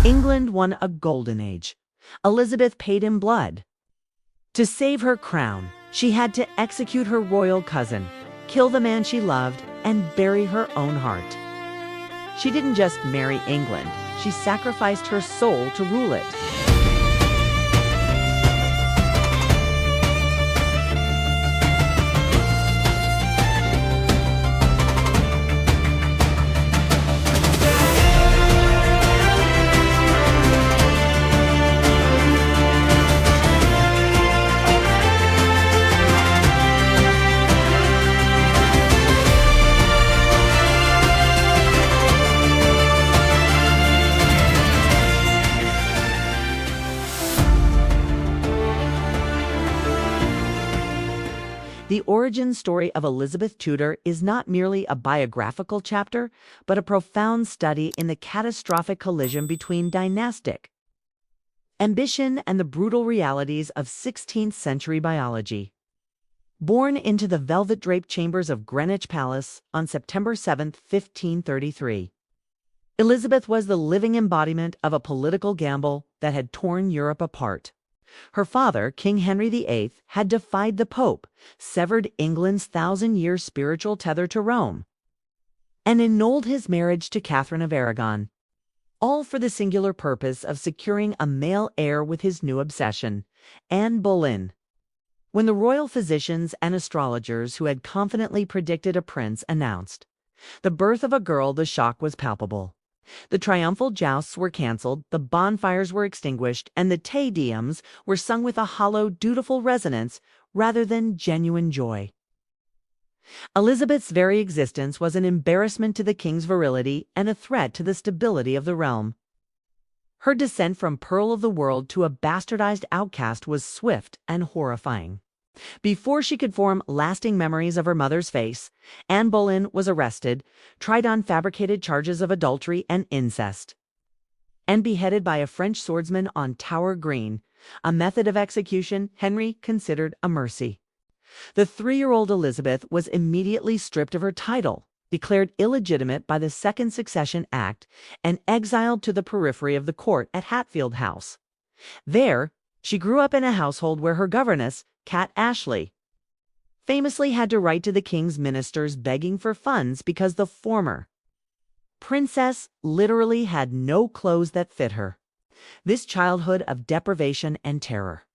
England won a golden age. Elizabeth paid in blood. To save her crown, she had to execute her royal cousin, kill the man she loved, and bury her own heart. She didn't just marry England, she sacrificed her soul to rule it. The origin story of Elizabeth Tudor is not merely a biographical chapter, but a profound study in the catastrophic collision between dynastic ambition and the brutal realities of 16th-century biology. Born into the velvet-draped chambers of Greenwich Palace on September 7, 1533, Elizabeth was the living embodiment of a political gamble that had torn Europe apart. Her father, King Henry VIII, had defied the Pope, severed England's 1,000-year spiritual tether to Rome, and annulled his marriage to Catherine of Aragon, all for the singular purpose of securing a male heir with his new obsession, Anne Boleyn. When the royal physicians and astrologers who had confidently predicted a prince announced the birth of a girl, the shock was palpable. The triumphal jousts were cancelled, the bonfires were extinguished, and the Te Deums were sung with a hollow, dutiful resonance rather than genuine joy. Elizabeth's very existence was an embarrassment to the king's virility and a threat to the stability of the realm. Her descent from pearl of the world to a bastardized outcast was swift and horrifying. Before she could form lasting memories of her mother's face, Anne Boleyn was arrested, tried on fabricated charges of adultery and incest, and beheaded by a French swordsman on Tower Green, a method of execution Henry considered a mercy. The 3-year-old Elizabeth was immediately stripped of her title, declared illegitimate by the Second Succession Act, and exiled to the periphery of the court at Hatfield House. There, she grew up in a household where her governess, Cat Ashley, famously had to write to the king's ministers begging for funds because the former princess literally had no clothes that fit her. This childhood of deprivation and terror.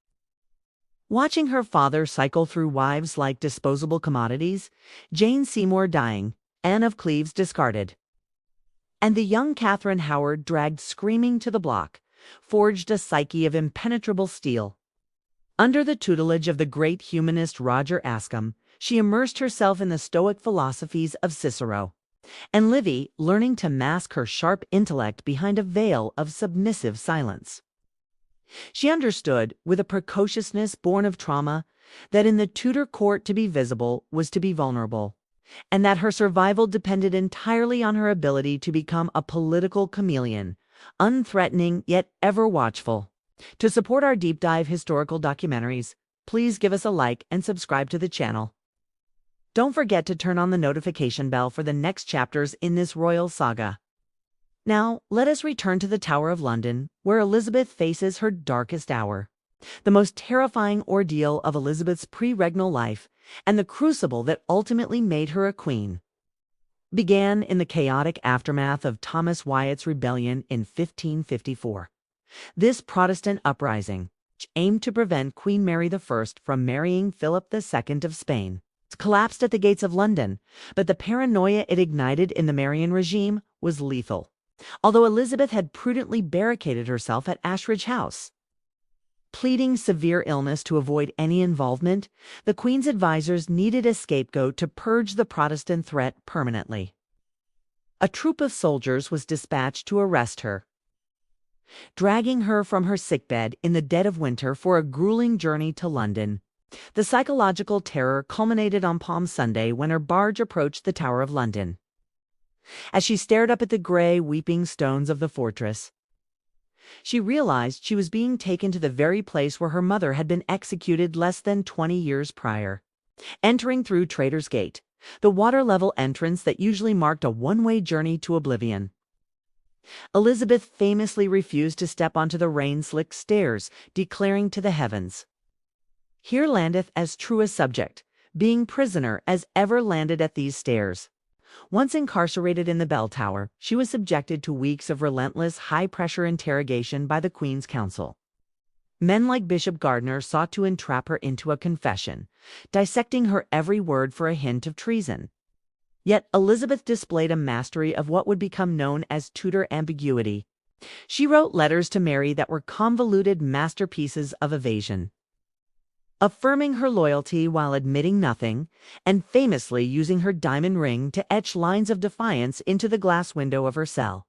Watching her father cycle through wives like disposable commodities, Jane Seymour dying, Anne of Cleves discarded, and the young Catherine Howard dragged screaming to the block, forged a psyche of impenetrable steel. Under the tutelage of the great humanist Roger Ascham, she immersed herself in the Stoic philosophies of Cicero, and Livy, learning to mask her sharp intellect behind a veil of submissive silence. She understood, with a precociousness born of trauma, that in the Tudor court to be visible was to be vulnerable, and that her survival depended entirely on her ability to become a political chameleon, unthreatening yet ever watchful. To support our deep dive historical documentaries, please give us a like and subscribe to the channel. Don't forget to turn on the notification bell for the next chapters in this royal saga. Now, let us return to the Tower of London, where Elizabeth faces her darkest hour, the most terrifying ordeal of Elizabeth's pre-regnal life, and the crucible that ultimately made her a queen. Began in the chaotic aftermath of Thomas Wyatt's rebellion in 1554. This Protestant uprising, which aimed to prevent Queen Mary I from marrying Philip II of Spain, collapsed at the gates of London, but the paranoia it ignited in the Marian regime was lethal, although Elizabeth had prudently barricaded herself at Ashridge House. Pleading severe illness to avoid any involvement, the Queen's advisors needed a scapegoat to purge the Protestant threat permanently. A troop of soldiers was dispatched to arrest her, dragging her from her sickbed in the dead of winter for a grueling journey to London. The psychological terror culminated on Palm Sunday when her barge approached the Tower of London. As she stared up at the gray, weeping stones of the fortress, she realized she was being taken to the very place where her mother had been executed less than 20 years prior. Entering through Traitor's Gate, the water-level entrance that usually marked a one-way journey to oblivion, Elizabeth famously refused to step onto the rain-slicked stairs, declaring to the heavens, "Here landeth as true a subject, being prisoner as ever landed at these stairs." Once incarcerated in the bell tower, she was subjected to weeks of relentless, high-pressure interrogation by the Queen's Council. Men like Bishop Gardiner sought to entrap her into a confession, dissecting her every word for a hint of treason. Yet Elizabeth displayed a mastery of what would become known as Tudor ambiguity. She wrote letters to Mary that were convoluted masterpieces of evasion, affirming her loyalty while admitting nothing, and famously using her diamond ring to etch lines of defiance into the glass window of her cell.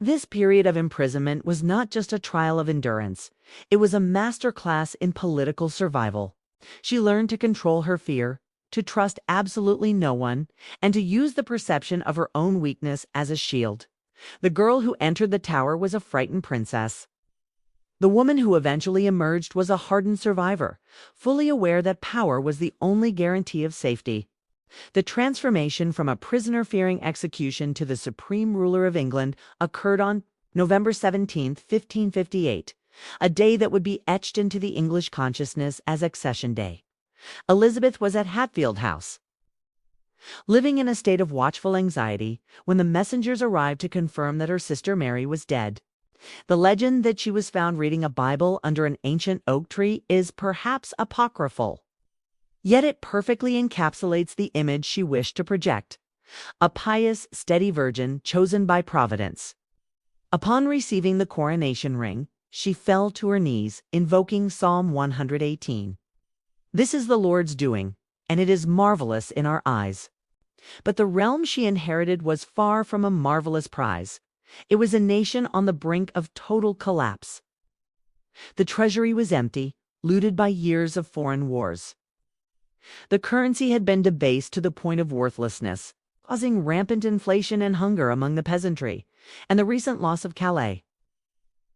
This period of imprisonment was not just a trial of endurance, it was a masterclass in political survival. She learned to control her fear, to trust absolutely no one, and to use the perception of her own weakness as a shield. The girl who entered the tower was a frightened princess. The woman who eventually emerged was a hardened survivor, fully aware that power was the only guarantee of safety. The transformation from a prisoner-fearing execution to the supreme ruler of England occurred on November 17, 1558, a day that would be etched into the English consciousness as Accession Day. Elizabeth was at Hatfield House, living in a state of watchful anxiety, when the messengers arrived to confirm that her sister Mary was dead. The legend that she was found reading a Bible under an ancient oak tree is perhaps apocryphal. Yet it perfectly encapsulates the image she wished to project: a pious, steady virgin chosen by Providence. Upon receiving the coronation ring, she fell to her knees, invoking Psalm 118. "This is the Lord's doing, and it is marvelous in our eyes." But the realm she inherited was far from a marvelous prize. It was a nation on the brink of total collapse. The treasury was empty, looted by years of foreign wars. The currency had been debased to the point of worthlessness, causing rampant inflation and hunger among the peasantry, and the recent loss of Calais,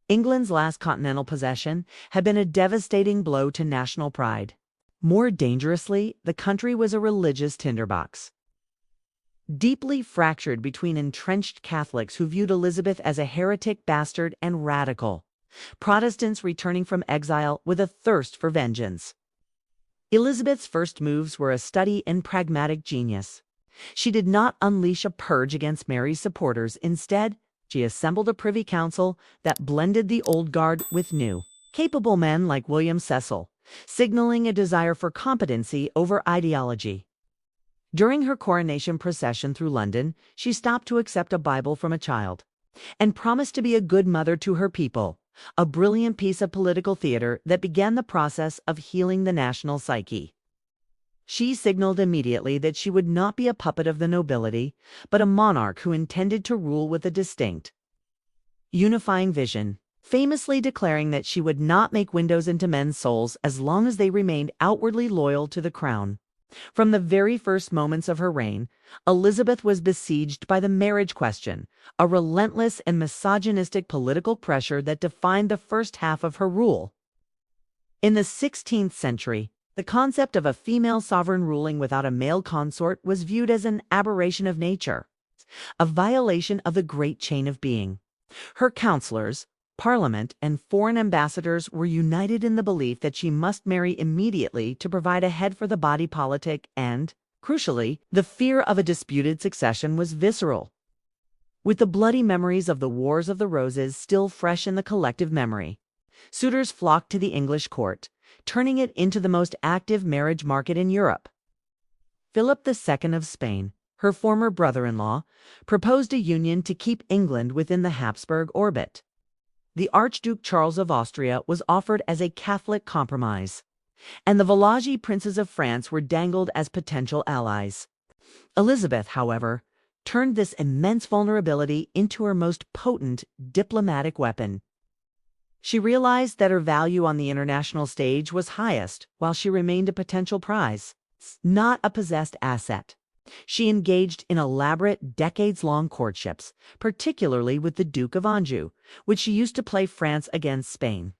England's last continental possession, had been a devastating blow to national pride. More dangerously, the country was a religious tinderbox, deeply fractured between entrenched Catholics who viewed Elizabeth as a heretic bastard and radical Protestants returning from exile with a thirst for vengeance. Elizabeth's first moves were a study in pragmatic genius. She did not unleash a purge against Mary's supporters. Instead, she assembled a privy council that blended the old guard with new, capable men like William Cecil, signaling a desire for competency over ideology. During her coronation procession through London, she stopped to accept a Bible from a child and promised to be a good mother to her people, a brilliant piece of political theater that began the process of healing the national psyche. She signaled immediately that she would not be a puppet of the nobility, but a monarch who intended to rule with a distinct, unifying vision, famously declaring that she would not make windows into men's souls as long as they remained outwardly loyal to the crown. From the very first moments of her reign, Elizabeth was besieged by the marriage question, a relentless and misogynistic political pressure that defined the first half of her rule. In the 16th century, the concept of a female sovereign ruling without a male consort was viewed as an aberration of nature, a violation of the great chain of being. Her counselors, Parliament, and foreign ambassadors were united in the belief that she must marry immediately to provide a head for the body politic and, crucially, the fear of a disputed succession was visceral. With the bloody memories of the Wars of the Roses still fresh in the collective memory, suitors flocked to the English court, turning it into the most active marriage market in Europe. Philip II of Spain, her former brother-in-law, proposed a union to keep England within the Habsburg orbit. The Archduke Charles of Austria was offered as a Catholic compromise, and the Village princes of France were dangled as potential allies. Elizabeth, however, turned this immense vulnerability into her most potent diplomatic weapon. She realized that her value on the international stage was highest while she remained a potential prize, not a possessed asset. She engaged in elaborate, decades-long courtships, particularly with the Duke of Anjou, which she used to play France against Spain,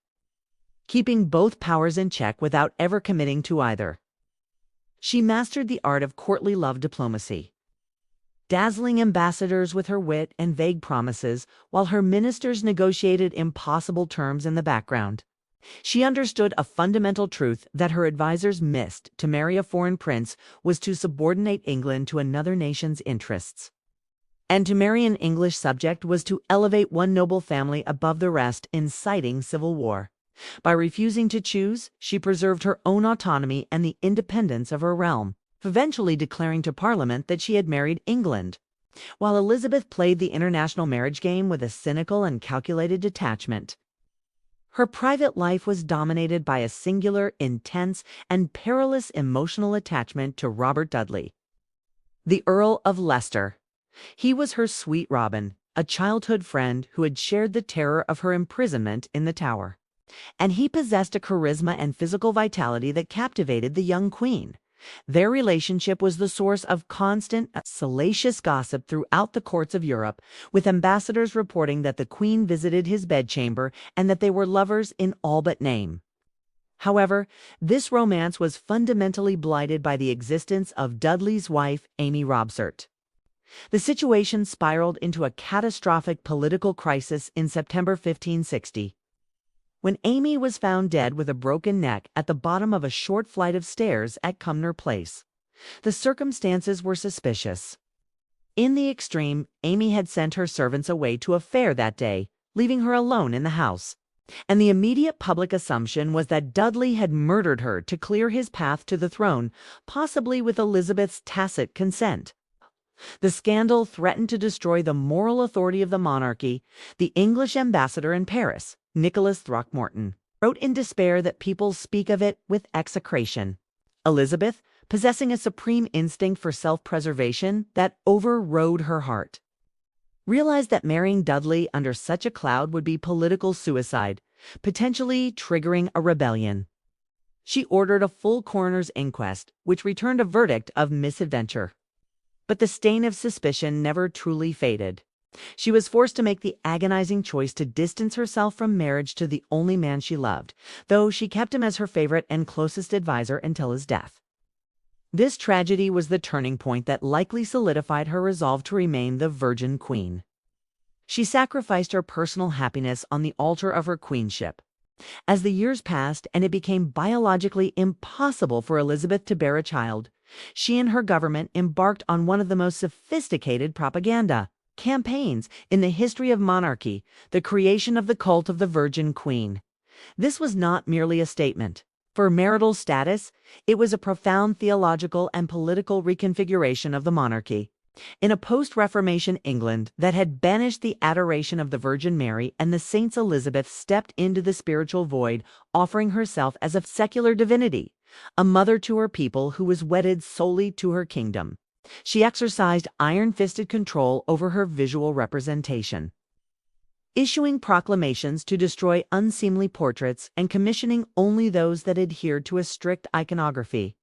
keeping both powers in check without ever committing to either. She mastered the art of courtly love diplomacy, dazzling ambassadors with her wit and vague promises, while her ministers negotiated impossible terms in the background. She understood a fundamental truth that her advisors missed: to marry a foreign prince was to subordinate England to another nation's interests. And to marry an English subject was to elevate one noble family above the rest, inciting civil war. By refusing to choose, she preserved her own autonomy and the independence of her realm, eventually declaring to Parliament that she had married England. While Elizabeth played the international marriage game with a cynical and calculated detachment, her private life was dominated by a singular, intense, and perilous emotional attachment to Robert Dudley, the Earl of Leicester. He was her sweet Robin, a childhood friend who had shared the terror of her imprisonment in the Tower. And he possessed a charisma and physical vitality that captivated the young queen. Their relationship was the source of constant, salacious gossip throughout the courts of Europe, with ambassadors reporting that the queen visited his bedchamber and that they were lovers in all but name. However, this romance was fundamentally blighted by the existence of Dudley's wife, Amy Robsart. The situation spiraled into a catastrophic political crisis in September 1560. When Amy was found dead with a broken neck at the bottom of a short flight of stairs at Cumnor Place. The circumstances were suspicious. In the extreme, Amy had sent her servants away to a fair that day, leaving her alone in the house. And the immediate public assumption was that Dudley had murdered her to clear his path to the throne, possibly with Elizabeth's tacit consent. The scandal threatened to destroy the moral authority of the monarchy. The English ambassador in Paris, Nicholas Throckmorton, wrote in despair that people speak of it with execration. Elizabeth, possessing a supreme instinct for self-preservation that overrode her heart, realized that marrying Dudley under such a cloud would be political suicide, potentially triggering a rebellion. She ordered a full coroner's inquest, which returned a verdict of misadventure. But the stain of suspicion never truly faded. She was forced to make the agonizing choice to distance herself from marriage to the only man she loved, though she kept him as her favorite and closest advisor until his death. This tragedy was the turning point that likely solidified her resolve to remain the Virgin Queen. She sacrificed her personal happiness on the altar of her queenship. As the years passed and it became biologically impossible for Elizabeth to bear a child, she and her government embarked on one of the most sophisticated propaganda campaigns in the history of monarchy: the creation of the cult of the Virgin Queen. This was not merely a statement for marital status, it was a profound theological and political reconfiguration of the monarchy. In a post-Reformation England that had banished the adoration of the Virgin Mary and the saints, Elizabeth stepped into the spiritual void, offering herself as a secular divinity, a mother to her people who was wedded solely to her kingdom. She exercised iron-fisted control over her visual representation, issuing proclamations to destroy unseemly portraits and commissioning only those that adhered to a strict iconography.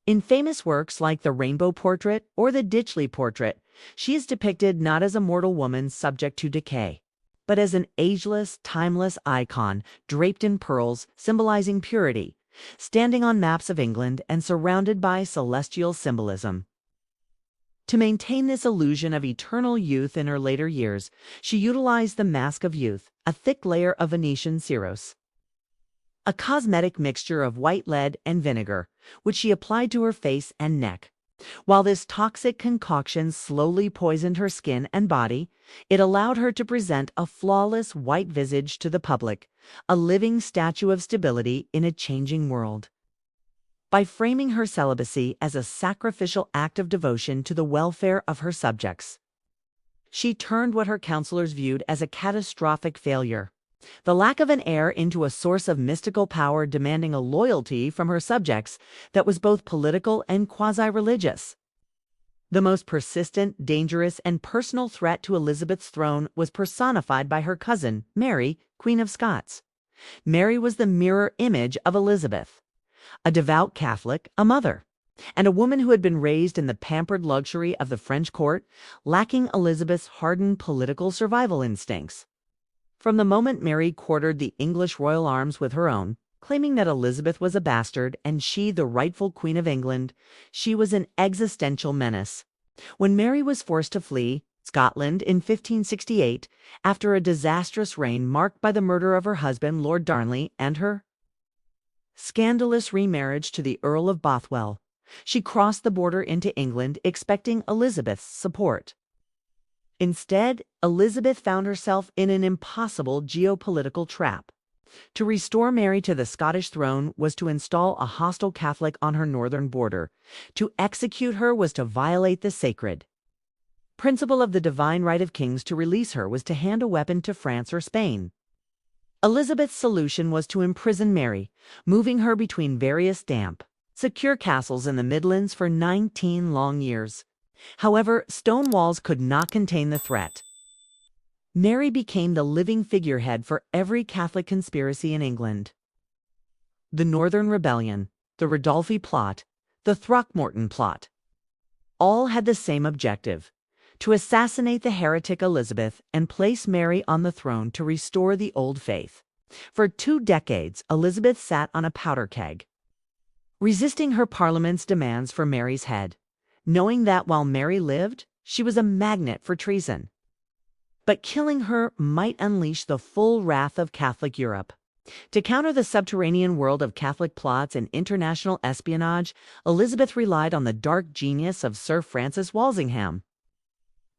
In famous works like the Rainbow Portrait or the Ditchley Portrait, she is depicted not as a mortal woman subject to decay, but as an ageless, timeless icon draped in pearls, symbolizing purity, standing on maps of England and surrounded by celestial symbolism. To maintain this illusion of eternal youth in her later years, she utilized the mask of youth, a thick layer of Venetian cerros, a cosmetic mixture of white lead and vinegar, which she applied to her face and neck. While this toxic concoction slowly poisoned her skin and body, it allowed her to present a flawless white visage to the public, a living statue of stability in a changing world. By framing her celibacy as a sacrificial act of devotion to the welfare of her subjects, she turned what her counselors viewed as a catastrophic failure, the lack of an heir, into a source of mystical power, demanding a loyalty from her subjects that was both political and quasi-religious. The most persistent, dangerous, and personal threat to Elizabeth's throne was personified by her cousin, Mary, Queen of Scots. Mary was the mirror image of Elizabeth, a devout Catholic, a mother, and a woman who had been raised in the pampered luxury of the French court, lacking Elizabeth's hardened political survival instincts. From the moment Mary quartered the English royal arms with her own, claiming that Elizabeth was a bastard and she the rightful Queen of England, she was an existential menace. When Mary was forced to flee Scotland in 1568 after a disastrous reign marked by the murder of her husband, Lord Darnley, and her scandalous remarriage to the Earl of Bothwell, she crossed the border into England expecting Elizabeth's support. Instead, Elizabeth found herself in an impossible geopolitical trap. To restore Mary to the Scottish throne was to install a hostile Catholic on her northern border. To execute her was to violate the sacred principle of the divine right of kings. To release her was to hand a weapon to France or Spain. Elizabeth's solution was to imprison Mary, moving her between various damp, secure castles in the Midlands for 19 long years. However, stone walls could not contain the threat. Mary became the living figurehead for every Catholic conspiracy in England. The Northern Rebellion, the Ridolfi Plot, the Throckmorton Plot, all had the same objective: to assassinate the heretic Elizabeth and place Mary on the throne to restore the old faith. For 2 decades, Elizabeth sat on a powder keg, resisting her Parliament's demands for Mary's head, knowing that while Mary lived, she was a magnet for treason. But killing her might unleash the full wrath of Catholic Europe. To counter the subterranean world of Catholic plots and international espionage, Elizabeth relied on the dark genius of Sir Francis Walsingham,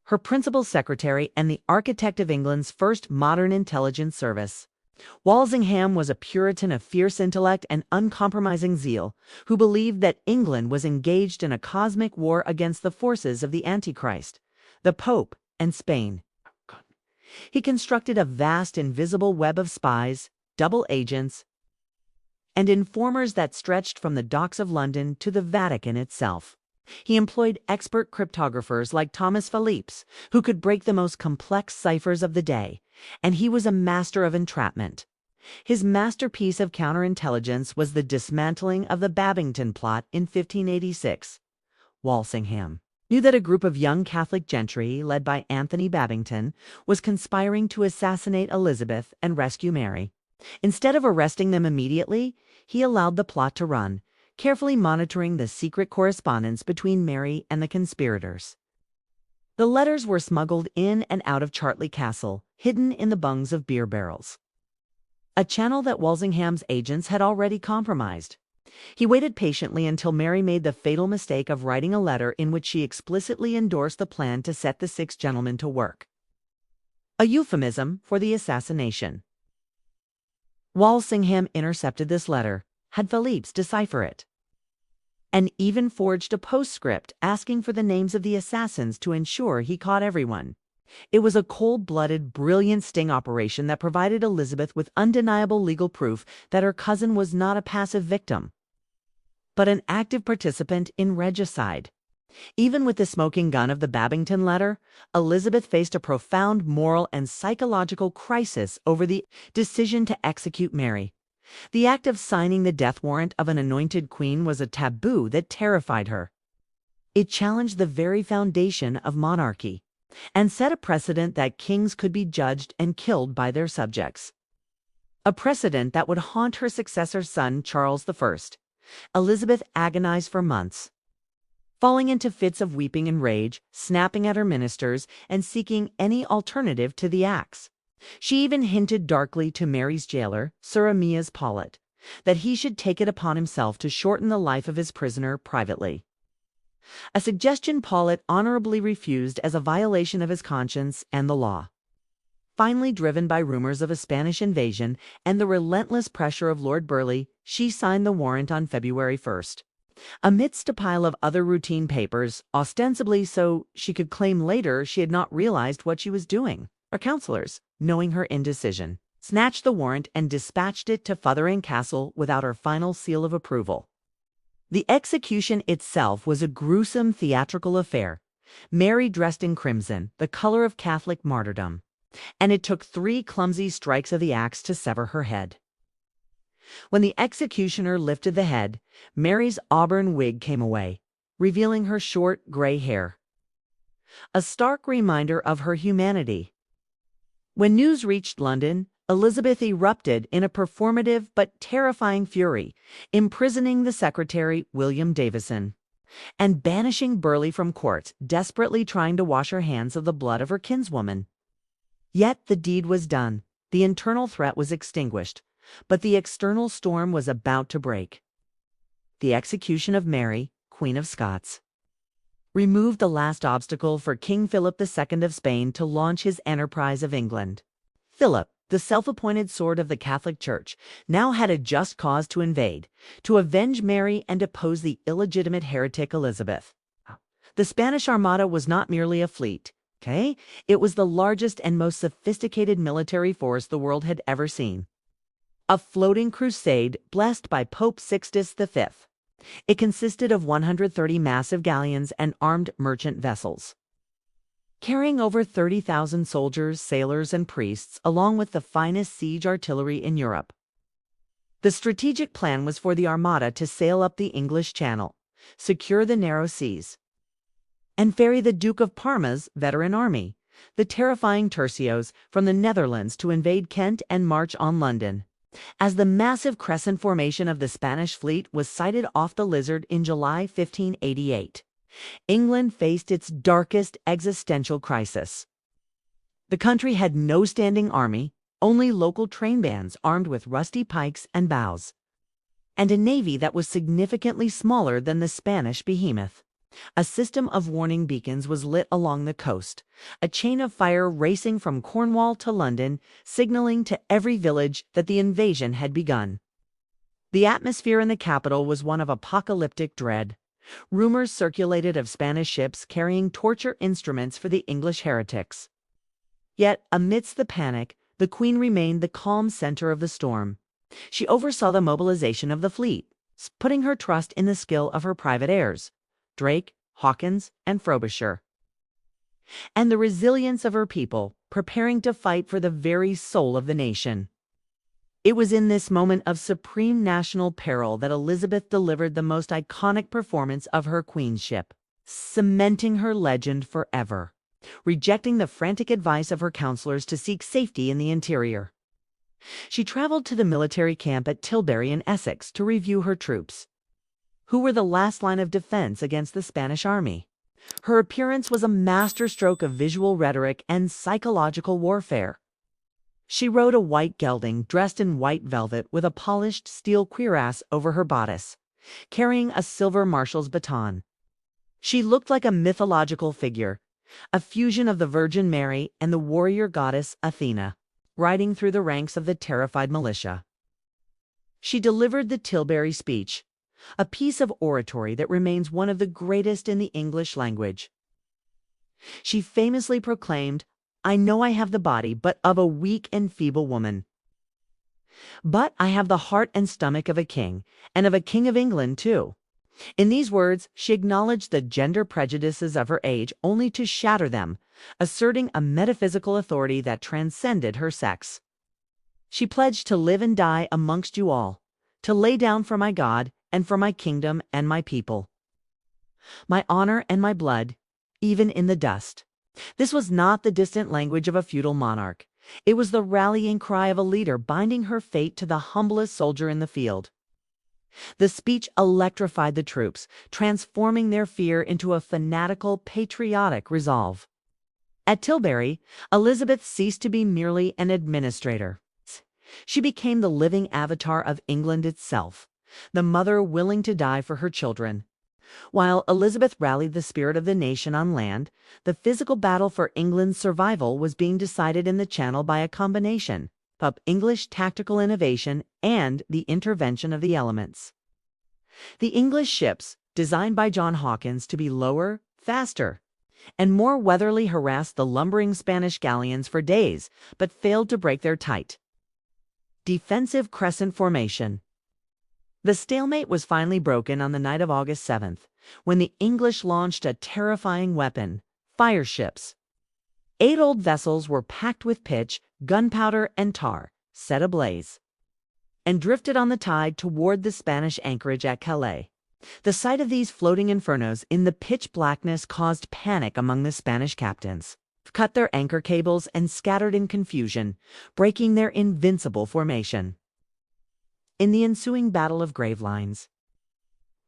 her principal secretary and the architect of England's first modern intelligence service. Walsingham was a Puritan of fierce intellect and uncompromising zeal, who believed that England was engaged in a cosmic war against the forces of the Antichrist, the Pope, and Spain. He constructed a vast invisible web of spies, double agents, and informers that stretched from the docks of London to the Vatican itself. He employed expert cryptographers like Thomas Phillips, who could break the most complex ciphers of the day, and he was a master of entrapment. His masterpiece of counterintelligence was the dismantling of the Babington Plot in 1586. Walsingham knew that a group of young Catholic gentry, led by Anthony Babington, was conspiring to assassinate Elizabeth and rescue Mary. Instead of arresting them immediately, he allowed the plot to run, carefully monitoring the secret correspondence between Mary and the conspirators. The letters were smuggled in and out of Chartley Castle, hidden in the bungs of beer barrels, a channel that Walsingham's agents had already compromised. He waited patiently until Mary made the fatal mistake of writing a letter in which she explicitly endorsed the plan to set the 6 gentlemen to work, a euphemism for the assassination. Walsingham intercepted this letter, had Phillips decipher it, and even forged a postscript asking for the names of the assassins to ensure he caught everyone. It was a cold-blooded, brilliant sting operation that provided Elizabeth with undeniable legal proof that her cousin was not a passive victim, but an active participant in regicide. Even with the smoking gun of the Babington letter, Elizabeth faced a profound moral and psychological crisis over the decision to execute Mary. The act of signing the death warrant of an anointed queen was a taboo that terrified her. It challenged the very foundation of monarchy, and set a precedent that kings could be judged and killed by their subjects. A precedent that would haunt her successor's son, Charles I. Elizabeth agonized for months, falling into fits of weeping and rage, snapping at her ministers, and seeking any alternative to the axe. She even hinted darkly to Mary's jailer, Sir Amias Paulet, that he should take it upon himself to shorten the life of his prisoner privately, a suggestion Paulet honorably refused as a violation of his conscience and the law. Finally, driven by rumors of a Spanish invasion and the relentless pressure of Lord Burleigh, she signed the warrant on February 1st. Amidst a pile of other routine papers, ostensibly so she could claim later she had not realized what she was doing. Her counselors, knowing her indecision, snatched the warrant and dispatched it to Fotheringhay Castle without her final seal of approval. The execution itself was a gruesome theatrical affair, Mary dressed in crimson, the color of Catholic martyrdom, and it took 3 clumsy strikes of the axe to sever her head. When the executioner lifted the head, Mary's auburn wig came away, revealing her short gray hair, a stark reminder of her humanity. When news reached London, Elizabeth erupted in a performative but terrifying fury, imprisoning the secretary, William Davison. and banishing Burleigh from court, desperately trying to wash her hands of the blood of her kinswoman. Yet the deed was done. The internal threat was extinguished, but the external storm was about to break. The execution of Mary, Queen of Scots, removed the last obstacle for King Philip II of Spain to launch his enterprise of England. Philip, the self-appointed sword of the Catholic Church, now had a just cause to invade, to avenge Mary and depose the illegitimate heretic Elizabeth. The Spanish Armada was not merely a fleet, okay? It was the largest and most sophisticated military force the world had ever seen. A floating crusade blessed by Pope Sixtus V. It consisted of 130 massive galleons and armed merchant vessels, carrying over 30,000 soldiers, sailors, and priests, along with the finest siege artillery in Europe. The strategic plan was for the Armada to sail up the English Channel, secure the narrow seas, and ferry the Duke of Parma's veteran army, the terrifying tercios, from the Netherlands to invade Kent and march on London. As the massive crescent formation of the Spanish fleet was sighted off the Lizard in July 1588, England faced its darkest existential crisis. The country had no standing army, only local train bands armed with rusty pikes and bows, and a navy that was significantly smaller than the Spanish behemoth. A system of warning beacons was lit along the coast, a chain of fire racing from Cornwall to London, signaling to every village that the invasion had begun. The atmosphere in the capital was one of apocalyptic dread. Rumors circulated of Spanish ships carrying torture instruments for the English heretics. Yet, amidst the panic, the Queen remained the calm center of the storm. She oversaw the mobilization of the fleet, putting her trust in the skill of her private heirs, Drake, Hawkins, and Frobisher, and the resilience of her people, preparing to fight for the very soul of the nation. It was in this moment of supreme national peril that Elizabeth delivered the most iconic performance of her queenship, cementing her legend forever, rejecting the frantic advice of her counselors to seek safety in the interior. She traveled to the military camp at Tilbury in Essex to review her troops, who were the last line of defense against the Spanish army. Her appearance was a masterstroke of visual rhetoric and psychological warfare. She rode a white gelding dressed in white velvet with a polished steel cuirass over her bodice, carrying a silver marshal's baton. She looked like a mythological figure, a fusion of the Virgin Mary and the warrior goddess Athena, riding through the ranks of the terrified militia. She delivered the Tilbury speech, a piece of oratory that remains one of the greatest in the English language. She famously proclaimed, "I know I have the body but of a weak and feeble woman, but I have the heart and stomach of a king, and of a king of England too." In these words, she acknowledged the gender prejudices of her age only to shatter them, asserting a metaphysical authority that transcended her sex. She pledged to live and die amongst you all, to lay down for my God and for my kingdom and my people, my honor and my blood, even in the dust. This was not the distant language of a feudal monarch. It was the rallying cry of a leader binding her fate to the humblest soldier in the field. The speech electrified the troops, transforming their fear into a fanatical, patriotic resolve. At Tilbury, Elizabeth ceased to be merely an administrator. She became the living avatar of England itself, the mother willing to die for her children. While Elizabeth rallied the spirit of the nation on land, the physical battle for England's survival was being decided in the Channel by a combination of English tactical innovation and the intervention of the elements. The English ships, designed by John Hawkins to be lower, faster, and more weatherly, harassed the lumbering Spanish galleons for days, but failed to break their tight defensive crescent formation. The stalemate was finally broken on the night of August 7th, when the English launched a terrifying weapon, fire ships. 8 old vessels were packed with pitch, gunpowder, and tar, set ablaze, and drifted on the tide toward the Spanish anchorage at Calais. The sight of these floating infernos in the pitch blackness caused panic among the Spanish captains, cut their anchor cables, and scattered in confusion, breaking their invincible formation. In the ensuing Battle of Gravelines,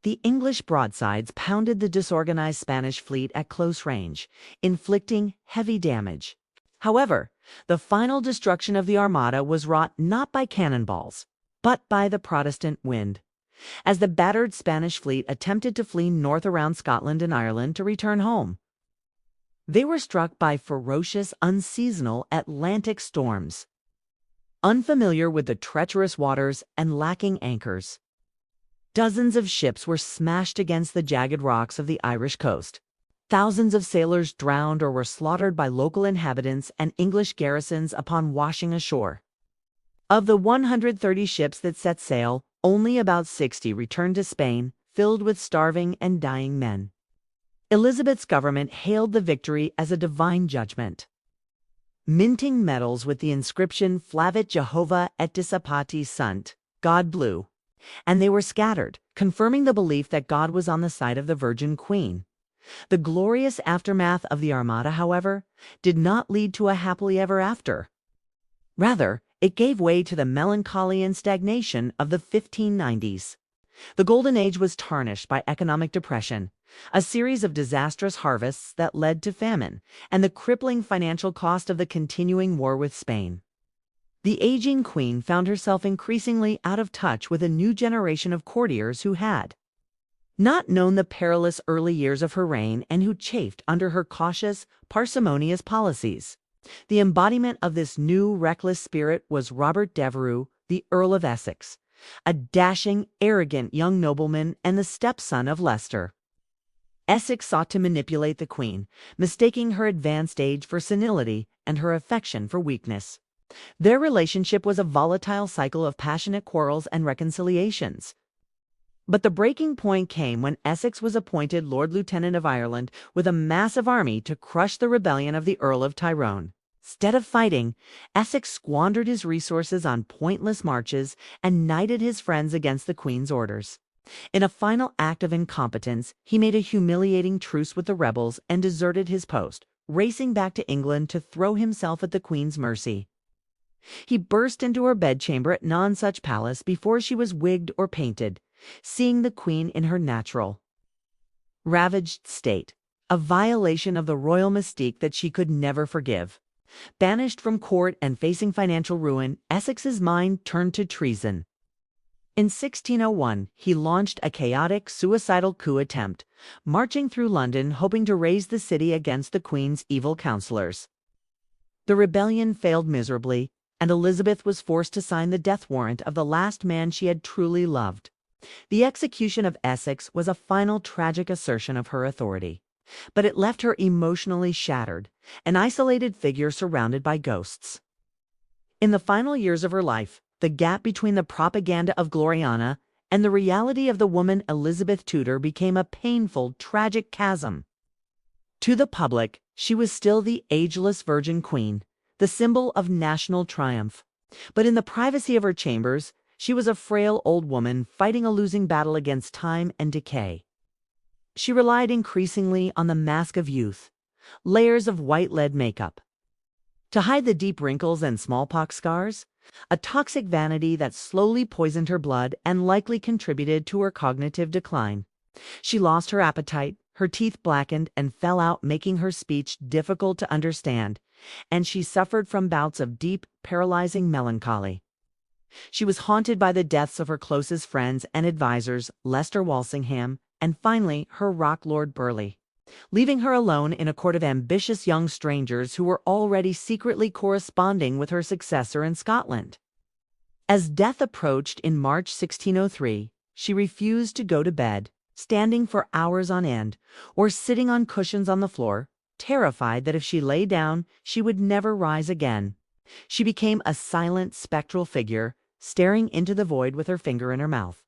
The English broadsides pounded the disorganized Spanish fleet at close range, inflicting heavy damage. However, the final destruction of the Armada was wrought not by cannonballs, but by the Protestant wind. As the battered Spanish fleet attempted to flee north around Scotland and Ireland to return home, they were struck by ferocious, unseasonal Atlantic storms. Unfamiliar with the treacherous waters and lacking anchors, dozens of ships were smashed against the jagged rocks of the Irish coast. Thousands of sailors drowned or were slaughtered by local inhabitants and English garrisons upon washing ashore. Of the 130 ships that set sail, only about 60 returned to Spain, filled with starving and dying men. Elizabeth's government hailed the victory as a divine judgment, minting medals with the inscription Flavit Jehovah et dissipati sunt, God blew, and they were scattered, confirming the belief that God was on the side of the Virgin Queen. The glorious aftermath of the Armada, however, did not lead to a happily ever after. Rather, it gave way to the melancholy and stagnation of the 1590s. The Golden Age was tarnished by economic depression, a series of disastrous harvests that led to famine, and the crippling financial cost of the continuing war with Spain. The aging queen found herself increasingly out of touch with a new generation of courtiers who had not known the perilous early years of her reign and who chafed under her cautious, parsimonious policies. The embodiment of this new, reckless spirit was Robert Devereux, the Earl of Essex, a dashing, arrogant young nobleman and the stepson of Leicester. Essex sought to manipulate the queen, mistaking her advanced age for senility and her affection for weakness. Their relationship was a volatile cycle of passionate quarrels and reconciliations. But the breaking point came when Essex was appointed Lord Lieutenant of Ireland with a massive army to crush the rebellion of the Earl of Tyrone. Instead of fighting, Essex squandered his resources on pointless marches and knighted his friends against the Queen's orders. In a final act of incompetence, he made a humiliating truce with the rebels and deserted his post, racing back to England to throw himself at the Queen's mercy. He burst into her bedchamber at Nonsuch Palace before she was wigged or painted, seeing the Queen in her natural, ravaged state, a violation of the royal mystique that she could never forgive. Banished from court and facing financial ruin, Essex's mind turned to treason. In 1601, he launched a chaotic, suicidal coup attempt, marching through London hoping to raise the city against the Queen's evil counselors. The rebellion failed miserably, and Elizabeth was forced to sign the death warrant of the last man she had truly loved. The execution of Essex was a final tragic assertion of her authority, but it left her emotionally shattered, an isolated figure surrounded by ghosts. In the final years of her life, the gap between the propaganda of Gloriana and the reality of the woman Elizabeth Tudor became a painful, tragic chasm. To the public, she was still the ageless Virgin Queen, the symbol of national triumph. But in the privacy of her chambers, she was a frail old woman fighting a losing battle against time and decay. She relied increasingly on the mask of youth, layers of white lead makeup, to hide the deep wrinkles and smallpox scars, a toxic vanity that slowly poisoned her blood and likely contributed to her cognitive decline. She lost her appetite, her teeth blackened and fell out, making her speech difficult to understand, and she suffered from bouts of deep, paralyzing melancholy. She was haunted by the deaths of her closest friends and advisors, Leicester Walsingham, and finally her rock lord Burleigh, leaving her alone in a court of ambitious young strangers who were already secretly corresponding with her successor in Scotland. As death approached in March 1603, she refused to go to bed, standing for hours on end, or sitting on cushions on the floor, terrified that if she lay down, she would never rise again. She became a silent, spectral figure, staring into the void with her finger in her mouth.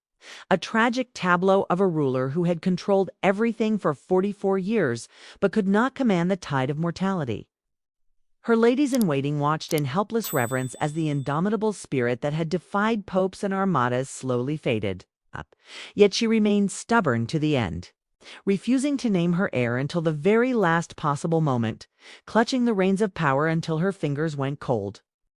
A tragic tableau of a ruler who had controlled everything for 44 years, but could not command the tide of mortality. Her ladies-in-waiting watched in helpless reverence as the indomitable spirit that had defied popes and armadas slowly faded up. Yet she remained stubborn to the end, refusing to name her heir until the very last possible moment, clutching the reins of power until her fingers went cold.